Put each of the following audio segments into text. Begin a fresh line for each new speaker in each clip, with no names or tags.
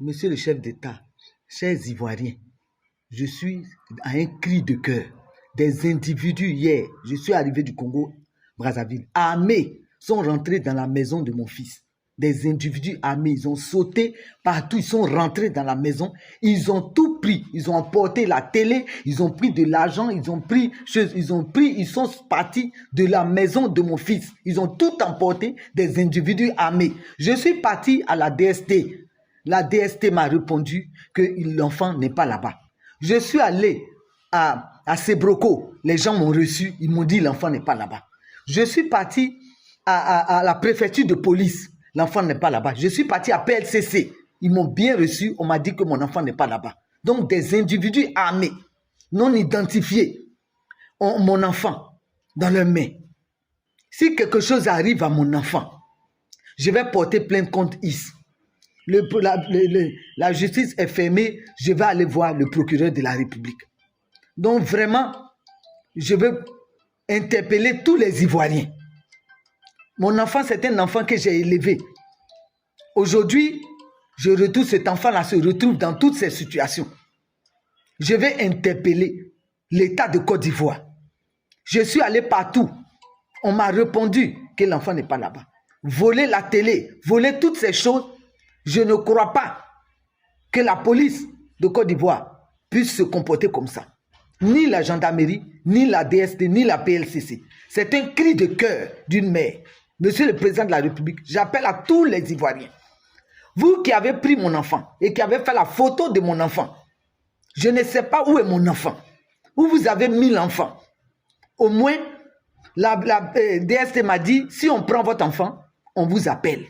Monsieur le chef d'État, chers Ivoiriens, je suis à un cri de cœur. Des individus hier, je suis arrivé du Congo, Brazzaville, armés, sont rentrés dans la maison de mon fils. Des individus armés, ils ont sauté partout, ils sont rentrés dans la maison, ils ont tout pris, ils ont emporté la télé, ils ont pris de l'argent, ils sont partis de la maison de mon fils. Ils ont tout emporté, des individus armés. Je suis parti à la DST. La DST m'a répondu que l'enfant n'est pas là-bas. Je suis allé à Sebroco, les gens m'ont reçu, ils m'ont dit l'enfant n'est pas là-bas. Je suis parti à la préfecture de police, l'enfant n'est pas là-bas. Je suis parti à PLCC, ils m'ont bien reçu, on m'a dit que mon enfant n'est pas là-bas. Donc des individus armés, non identifiés, ont mon enfant dans leurs mains. Si quelque chose arrive à mon enfant, je vais porter plainte contre IS. La justice est fermée, je vais aller voir le procureur de la République. Donc vraiment, je veux interpeller tous les Ivoiriens. Mon enfant, c'est un enfant que j'ai élevé. Aujourd'hui, cet enfant-là se retrouve dans toutes ces situations. Je vais interpeller l'État de Côte d'Ivoire. Je suis allé partout. On m'a répondu que l'enfant n'est pas là-bas. Voler la télé, voler toutes ces choses, je ne crois pas que la police de Côte d'Ivoire puisse se comporter comme ça. Ni la gendarmerie, ni la DST, ni la PLCC. C'est un cri de cœur d'une mère. Monsieur le Président de la République, j'appelle à tous les Ivoiriens. Vous qui avez pris mon enfant et qui avez fait la photo de mon enfant, je ne sais pas où est mon enfant. Où vous avez mis l'enfant. Au moins, la DST m'a dit, si on prend votre enfant, on vous appelle.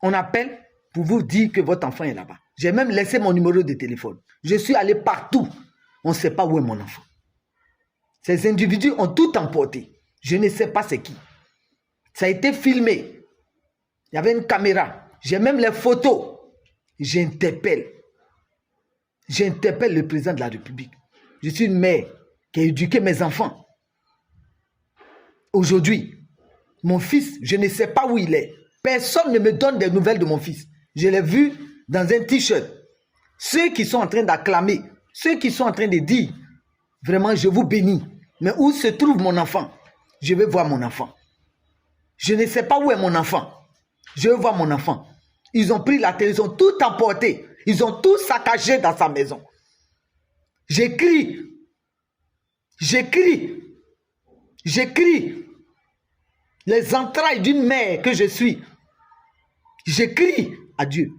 On appelle pour vous dire que votre enfant est là-bas. J'ai même laissé mon numéro de téléphone. Je suis allé partout. On ne sait pas où est mon enfant. Ces individus ont tout emporté. Je ne sais pas c'est qui. Ça a été filmé. Il y avait une caméra. J'ai même les photos. J'interpelle le président de la République. Je suis une mère qui a éduqué mes enfants. Aujourd'hui, mon fils, je ne sais pas où il est. Personne ne me donne des nouvelles de mon fils. Je l'ai vu dans un t-shirt. Ceux qui sont en train d'acclamer, ceux qui sont en train de dire, vraiment, je vous bénis. Mais où se trouve mon enfant? Je vais voir mon enfant. Je ne sais pas où est mon enfant. Je veux voir mon enfant. Ils ont pris la télé, ils ont tout emporté. Ils ont tout saccagé dans sa maison. J'écris. Les entrailles d'une mère que je suis. J'écris à Dieu.